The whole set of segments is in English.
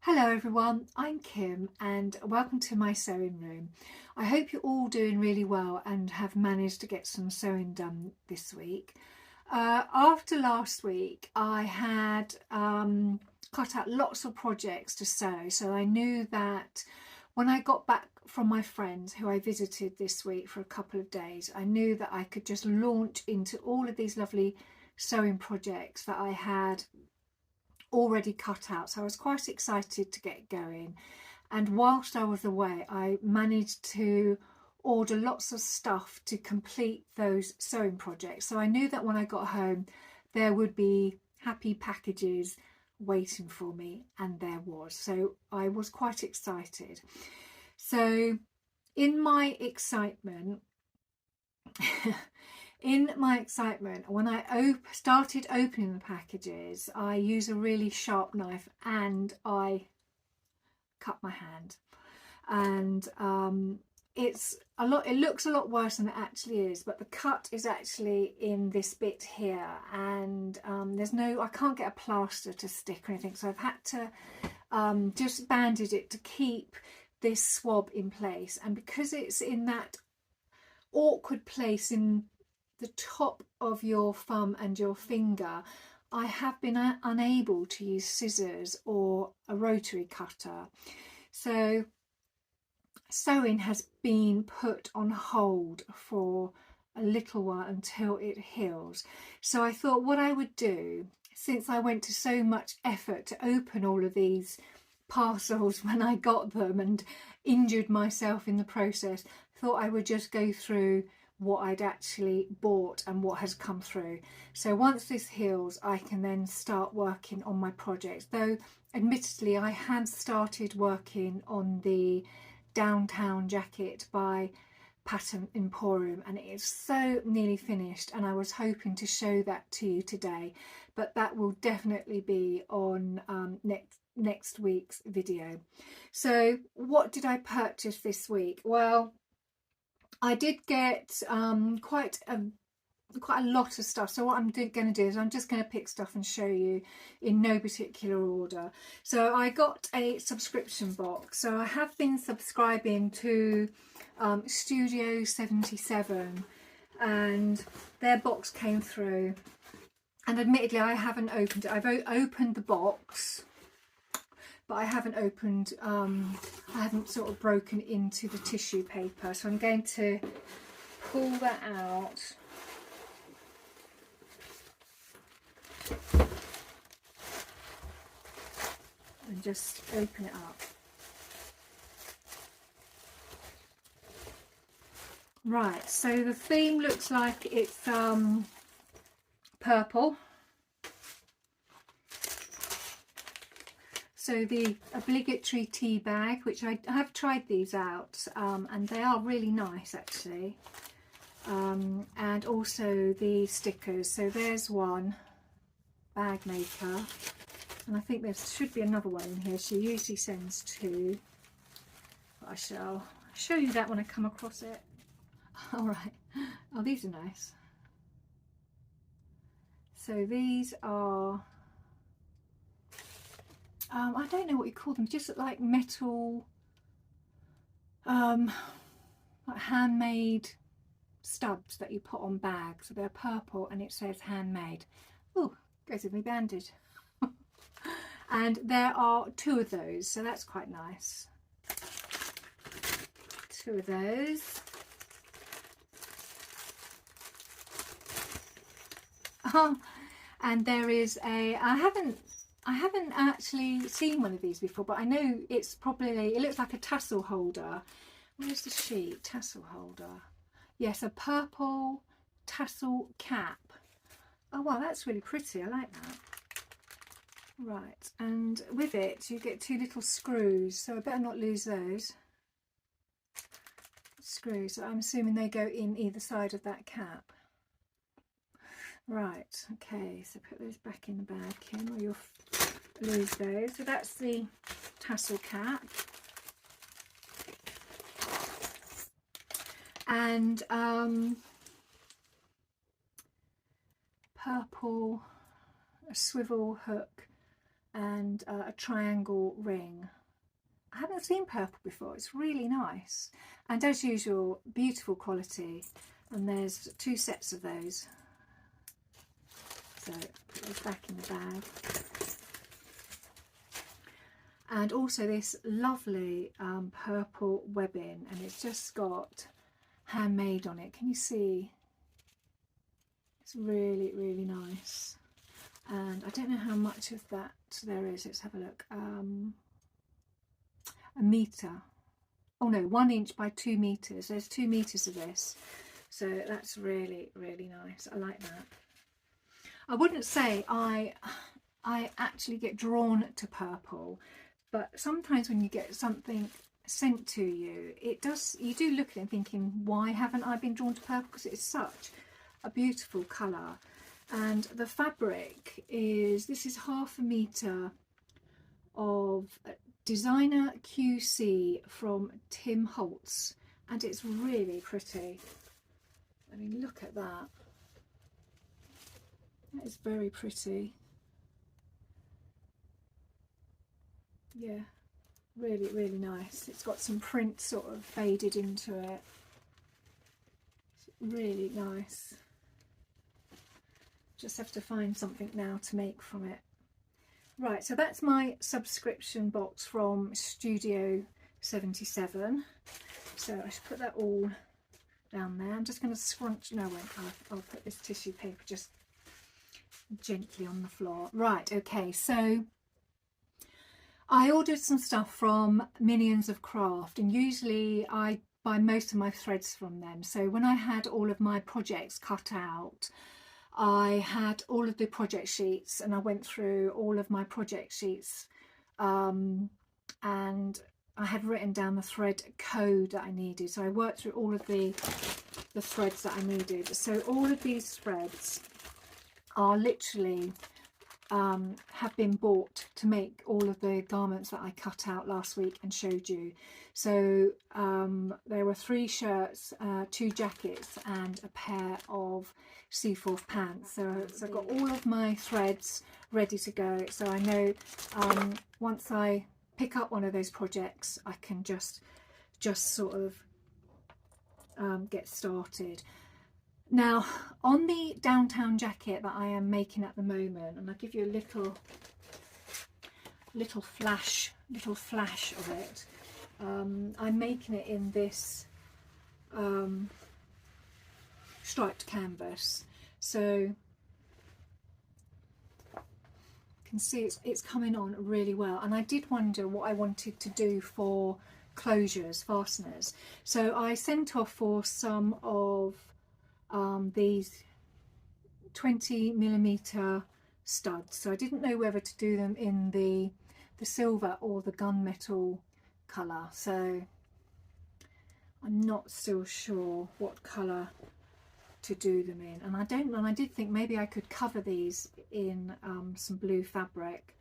Hello everyone, I'm Kim and welcome to my sewing room. I hope you're all doing really well and have managed to get some sewing done this week. After last week I had cut out lots of projects to sew, so I knew that when I got back from my friends who I visited this week for a couple of days, I knew that I could just launch into all of these lovely sewing projects that I had already cut out, so I was quite excited to get going. And whilst I was away, I managed to order lots of stuff to complete those sewing projects, so I knew that when I got home there would be happy packages waiting for me, and there was, so I was quite excited. So in my excitement when I started opening the packages, I use a really sharp knife and I cut my hand, and it looks a lot worse than it actually is, but the cut is actually in this bit here, and I can't get a plaster to stick or anything, so I've had to just bandage it to keep this swab in place. And because it's in that awkward place in the top of your thumb and your finger, I have been unable to use scissors or a rotary cutter, so sewing has been put on hold for a little while until it heals. So I thought what I would do, since I went to so much effort to open all of these parcels when I got them and injured myself in the process, thought I would just go through what I'd actually bought and what has come through. So once this heals, I can then start working on my projects, though admittedly I had started working on the downtown jacket by Pattern Emporium, and it is so nearly finished, and I was hoping to show that to you today, but that will definitely be on next week's video. So what did I purchase this week? Well, I did get quite a lot of stuff, so what I'm going to do is I'm just going to pick stuff and show you in no particular order. So I got a subscription box, so I have been subscribing to Studio 77, and their box came through, and admittedly I haven't opened it. I've opened the box, but I haven't opened, I haven't sort of broken into the tissue paper, so I'm going to pull that out. And just open it up. Right, so the theme looks like it's purple. So the obligatory tea bag, which I have tried these out, and they are really nice actually. And also the stickers. So there's one, bag maker, and I think there should be another one in here. She usually sends two, but I shall show you that when I come across it. All right. Oh, these are nice. So these are I don't know what you call them, just like metal, like handmade stubs that you put on bags. So they're purple and it says handmade. Oh, goes with me bandage. And there are two of those, so that's quite nice. Two of those. And there is a, I haven't actually seen one of these before, but I know it's probably, it looks like a tassel holder. Where's the sheet? Tassel holder. Yes, a purple tassel cap. Oh wow, that's really pretty. I like that. Right, and with it you get two little screws, so I better not lose those screws. So I'm assuming they go in either side of that cap. Right, okay, so put those back in the bag, Kim, or you'll lose those. So that's the tassel cap. And purple, a swivel hook and a triangle ring. I haven't seen purple before. It's really nice, and as usual, beautiful quality. And there's 2 sets of those, so put those back in the bag. And also this lovely purple webbing, and it's just got handmade on it. Can you see? It's really, really nice. And I don't know how much of that there is. Let's have a look. A metre. Oh no, 1 inch by 2 metres. There's 2 metres of this. So that's really, really nice. I like that. I wouldn't say I actually get drawn to purple, but sometimes when you get something sent to you, you do look at it and thinking, why haven't I been drawn to purple? Because it's such a beautiful colour. And the fabric is, this is 1/2 metre of designer QC from Tim Holtz, and it's really pretty. I mean, look at that. That is very pretty. Yeah, really, really nice. It's got some print sort of faded into it. It's really nice. Just have to find something now to make from it. Right, so that's my subscription box from Studio 77. So I should put that all down there. I'm just going to scrunch, no wait, I'll put this tissue paper just gently on the floor. Right, okay, so I ordered some stuff from Minions of Craft, and usually I buy most of my threads from them. So when I had all of my projects cut out, I had all of the project sheets, and I went through all of my project sheets, and I had written down the thread code that I needed. So I worked through all of the threads that I needed. So all of these threads are literally have been bought to make all of the garments that I cut out last week and showed you. So there were 3 shirts, 2 jackets and a pair of Seaforth pants. So I've got all of my threads ready to go. So I know once I pick up one of those projects, I can just sort of get started. Now, on the downtown jacket that I am making at the moment, and I'll give you a little flash of it. I'm making it in this striped canvas, so you can see it's coming on really well. And I did wonder what I wanted to do for closures, fasteners. So I sent off for some of these 20mm studs. So I didn't know whether to do them in the silver or the gunmetal colour. So I'm not still sure what colour to do them in. And I did think maybe I could cover these in some blue fabric,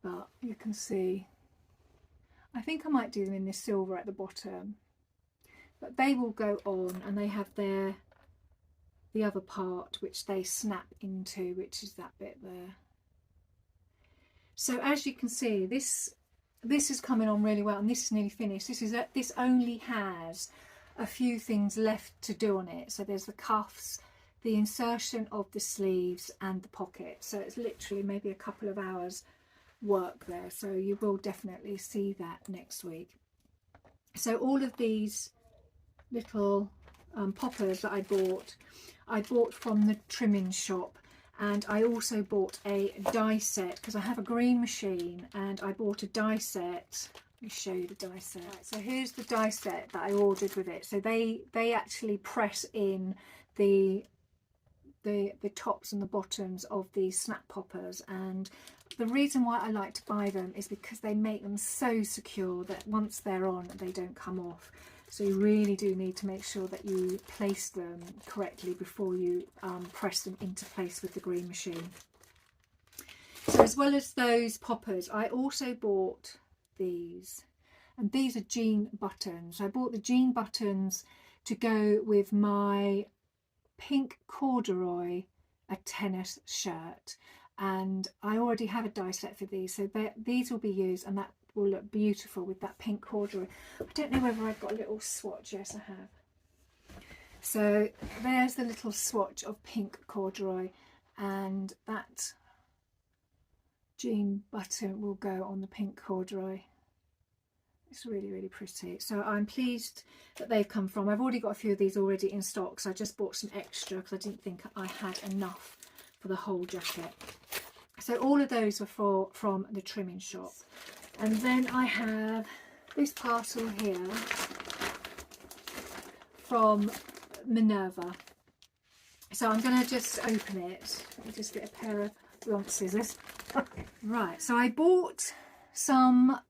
but you can see I think I might do them in this silver at the bottom. But they will go on, and they have the other part which they snap into, which is that bit there. So as you can see, this is coming on really well, and this is nearly finished. This only has a few things left to do on it. So there's the cuffs, the insertion of the sleeves, and the pocket. So it's literally maybe a couple of hours work there. So you will definitely see that next week. So all of these little poppers that I bought from the trimming shop, and I also bought a die set because I have a green machine, and I bought a die set. Let me show you the die set. Right, so here's the die set that I ordered with it. So they actually press in the tops and the bottoms of these snap poppers, and the reason why I like to buy them is because they make them so secure that once they're on, they don't come off. So you really do need to make sure that you place them correctly before you press them into place with the green machine. So as well as those poppers, I also bought these, and these are jean buttons. I bought the jean buttons to go with my pink corduroy a tennis shirt. and I already have a die set for these, so these will be used, and that will look beautiful with that pink corduroy. I don't know whether I've got a little swatch. Yes, I have. So there's the little swatch of pink corduroy, and that jean button will go on the pink corduroy. It's really, really pretty. So I'm pleased that they've come from. I've already got a few of these already in stock, so I just bought some extra because I didn't think I had enough for the whole jacket. So all of those were from the trimming shop. And then I have this parcel here from Minerva. So I'm going to just open it. Let me just get a pair of blunt scissors. Right, so I bought some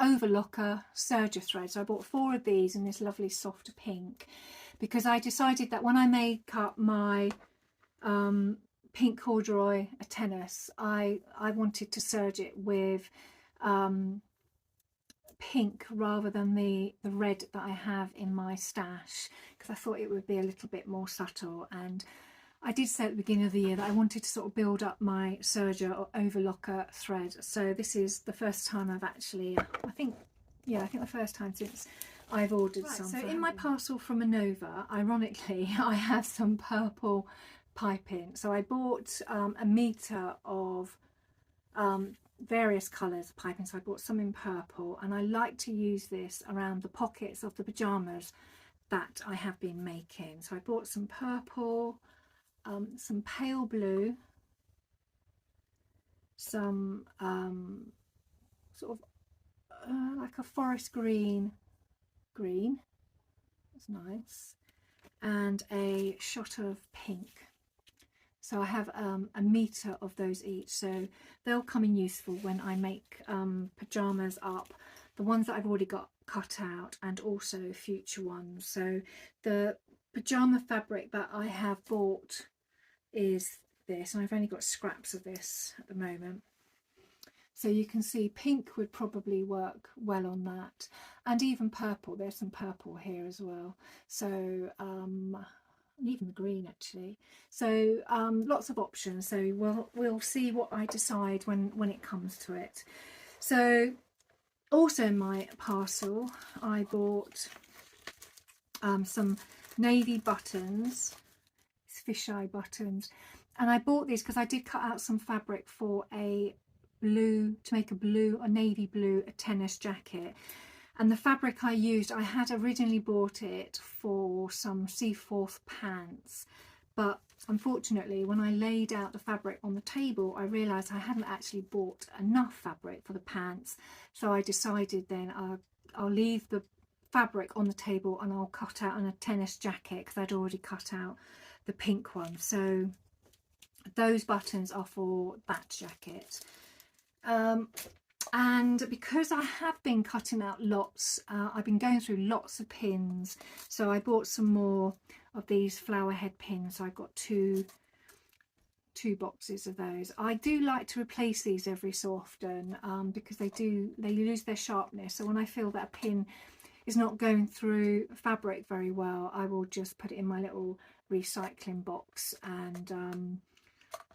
overlocker serger thread. So I bought 4 of these in this lovely soft pink, because I decided that when I make up my pink corduroy tennis, I wanted to serge it with pink rather than the red that I have in my stash, because I thought it would be a little bit more subtle. And I did say at the beginning of the year that I wanted to sort of build up my serger or overlocker thread. So this is the first time I've actually, I think the first time since I've ordered some. So in my parcel from Minerva, ironically, I have some purple piping. So I bought a metre of various colours of piping. So I bought some in purple, and I like to use this around the pockets of the pyjamas that I have been making. So I bought some purple, some pale blue, some sort of like a forest green, that's nice, and a shot of pink. So I have a metre of those each, so they'll come in useful when I make pyjamas up, the ones that I've already got cut out and also future ones. So the pyjama fabric that I have bought is this, and I've only got scraps of this at the moment. So you can see pink would probably work well on that, and even purple. There's some purple here as well. So even the green actually. So lots of options. So we'll see what I decide when it comes to it. So also in my parcel I bought some navy buttons, fisheye buttons, and I bought these because I did cut out some fabric for a blue, to make a navy blue tennis jacket. And the fabric I used, I had originally bought it for some Seaforth pants, but unfortunately when I laid out the fabric on the table, I realised I hadn't actually bought enough fabric for the pants. So I decided then I'll leave the fabric on the table and I'll cut out on a tennis jacket, because I'd already cut out the pink one. So those buttons are for that jacket. And because I have been cutting out lots, I've been going through lots of pins, so I bought some more of these flower head pins. So I've got two boxes of those. I do like to replace these every so often, because they lose their sharpness. So when I feel that a pin is not going through fabric very well, I will just put it in my little recycling box, and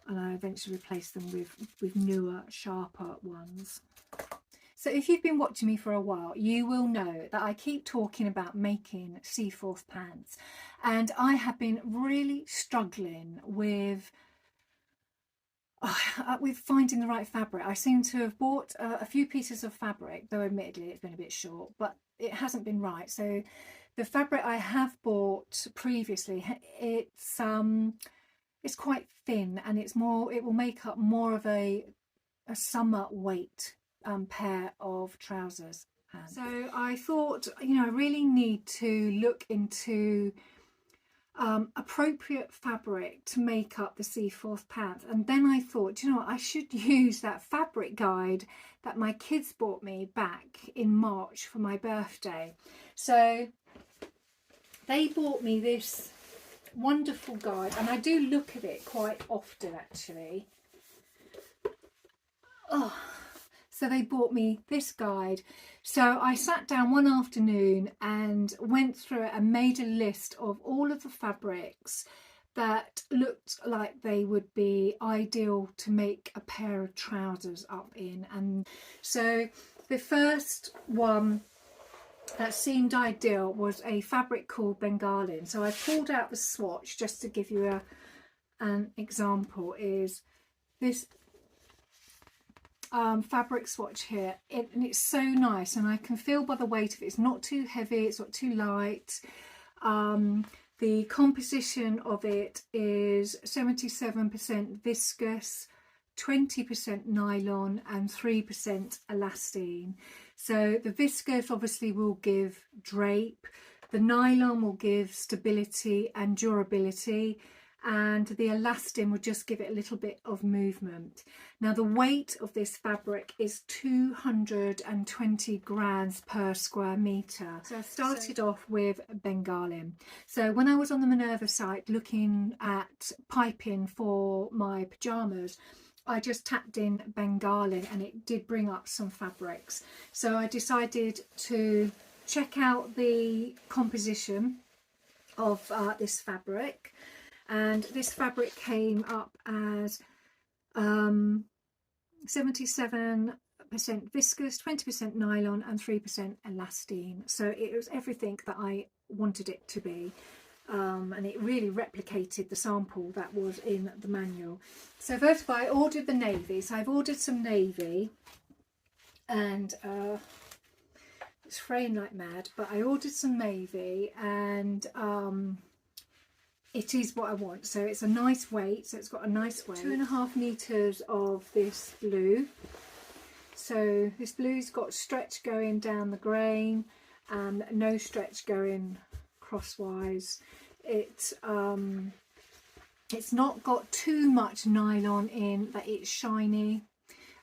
I eventually replace them with newer, sharper ones. So if you've been watching me for a while, you will know that I keep talking about making Seaforth pants, and I have been really struggling with finding the right fabric. I seem to have bought a few pieces of fabric, though admittedly it's been a bit short, but it hasn't been right. So the fabric I have bought previously, it's quite thin, and it will make up more of a summer weight pair of trousers. So I thought, I really need to look into appropriate fabric to make up the Seaforth pants. And then I thought, I should use that fabric guide that my kids bought me back in March for my birthday. So they bought me this wonderful guide, and I do look at it quite often actually. So they bought me this guide. So I sat down one afternoon and went through it and made a list of all of the fabrics that looked like they would be ideal to make a pair of trousers up in. And so the first one that seemed ideal was a fabric called Bengalin. So I pulled out the swatch just to give you an example. Is this fabric swatch here, and it's so nice, and I can feel by the weight of it, it's not too heavy, it's not too light. The composition of it is 77% viscous, 20% nylon and 3% elastane. So the viscous obviously will give drape, the nylon will give stability and durability, and the elastane will just give it a little bit of movement. Now the weight of this fabric is 220 grams per square metre. So I started off with Bengalin. So when I was on the Minerva site looking at piping for my pyjamas, I just tapped in Bengalin and it did bring up some fabrics. So I decided to check out the composition of this fabric. And this fabric came up as 77% viscous, 20% nylon and 3% elastane. So it was everything that I wanted it to be. And it really replicated the sample that was in the manual. So first of all, I ordered the navy. So I've ordered some navy, and it's fraying like mad, but I ordered some navy, and it is what I want. So it's a nice weight, so it's got a nice weight. 2.5 meters of this blue. So this blue's got stretch going down the grain and no stretch going crosswise. It's not got too much nylon in that it's shiny,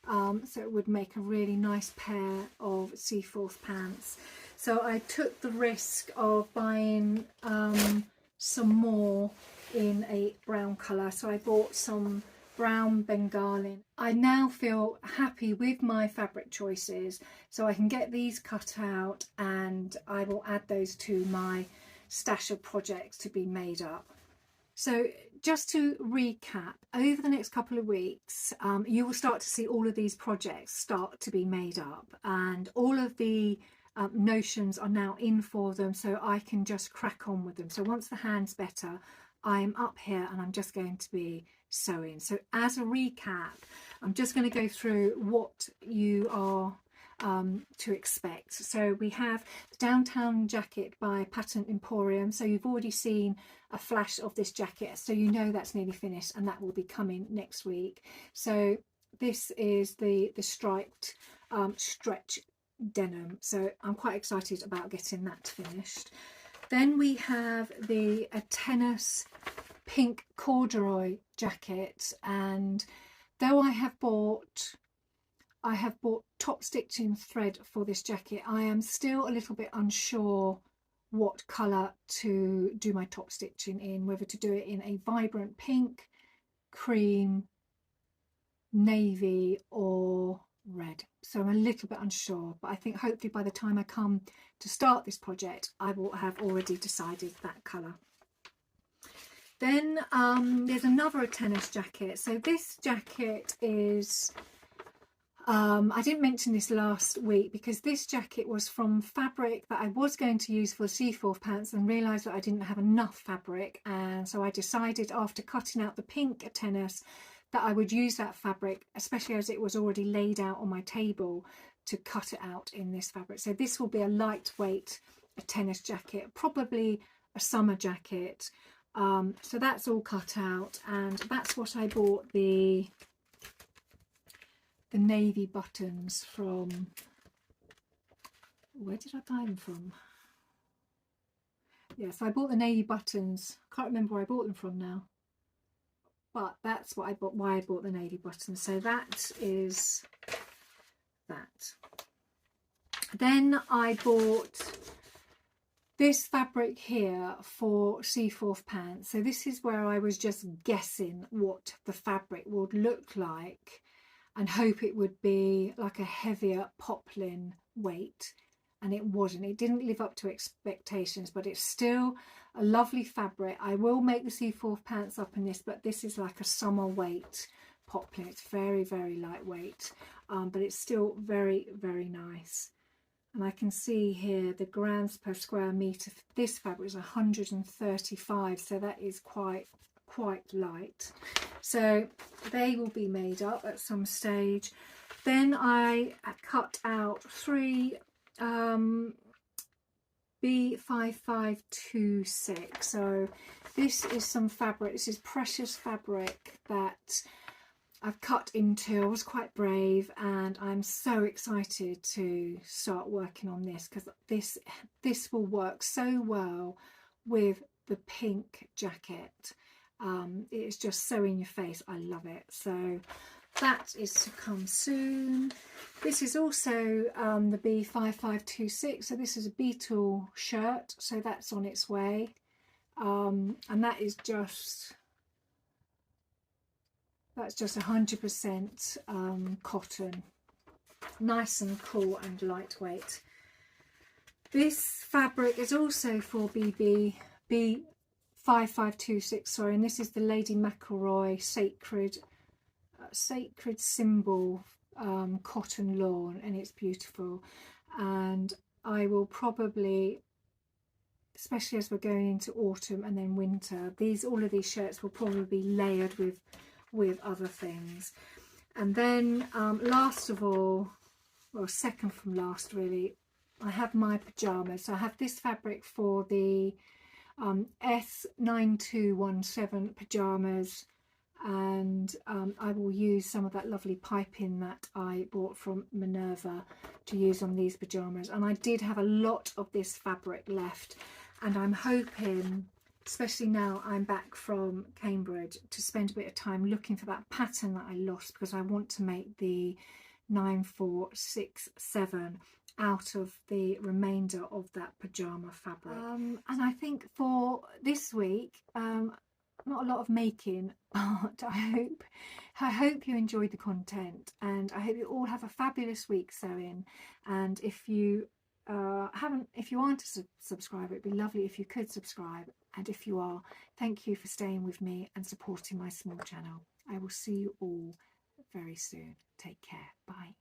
so it would make a really nice pair of Seaforth pants. So I took the risk of buying some more in a brown colour, so I bought some brown Bengalin. I now feel happy with my fabric choices, so I can get these cut out and I will add those to my stash of projects to be made up. So just to recap, over the next couple of weeks you will start to see all of these projects start to be made up, and all of the notions are now in for them, so I can just crack on with them. So once the hand's better, I'm up here and I'm just going to be sewing. So as a recap, I'm just going to go through what you are to expect. So we have the Downtown jacket by Pattern Emporium. So you've already seen a flash of this jacket, so you know that's nearly finished, and that will be coming next week. So this is the striped stretch denim, so I'm quite excited about getting that finished. Then we have the tennis pink corduroy jacket, and though I have bought top stitching thread for this jacket, I am still a little bit unsure what colour to do my top stitching in, whether to do it in a vibrant pink, cream, navy or red. So I'm a little bit unsure, but I think hopefully by the time I come to start this project I will have already decided that colour. Then there's another tennis jacket. So this jacket is I didn't mention this last week because this jacket was from fabric that I was going to use for Seaforth pants and realised that I didn't have enough fabric, and so I decided after cutting out the pink tennis that I would use that fabric, especially as it was already laid out on my table, to cut it out in this fabric. So this will be a lightweight tennis jacket, probably a summer jacket. So that's all cut out, and that's what I bought the navy buttons from. Where did I buy them from? Yes, I bought the navy buttons. Can't remember where I bought them from now, but that's what I bought, why I bought the navy buttons. So that is that. Then I bought this fabric here for Seaforth pants. So this is where I was just guessing what the fabric would look like and hope it would be like a heavier poplin weight. and it wasn't. It didn't live up to expectations, but it's still a lovely fabric. I will make the C4 pants up in this, but this is like a summer weight poplin. It's very, very lightweight, but it's still very, very nice. And I can see here the grams per square metre for this fabric is 135, so that is quite light. So they will be made up at some stage. Then I cut out 3 B5526. So this is some fabric. This is precious fabric that I've cut into. I was quite brave, and I'm so excited to start working on this, because this will work so well with the pink jacket. It's just so in your face. I love it. So that is to come soon. This is also the B5526. So this is a beetle shirt, so that's on its way, and that is just 100% cotton, nice and cool and lightweight. This fabric is also for B5526, sorry, and this is the Lady McElroy Sacred Symbol cotton lawn, and it's beautiful. And I will probably, especially as we're going into autumn and then winter, all of these shirts will probably be layered with other things. And then last of all, well, second from last really, I have my pyjamas. So I have this fabric for the S9217 pyjamas, and I will use some of that lovely piping that I bought from Minerva to use on these pyjamas. And I did have a lot of this fabric left, and I'm hoping, especially now I'm back from Cambridge, to spend a bit of time looking for that pattern that I lost, because I want to make the 9467 out of the remainder of that pyjama fabric. And I think for this week, not a lot of making, but I hope you enjoyed the content, and I hope you all have a fabulous week sewing. And if you if you aren't a subscriber, it'd be lovely if you could subscribe, and if you are, thank you for staying with me and supporting my small channel. I will see you all very soon. Take care. Bye.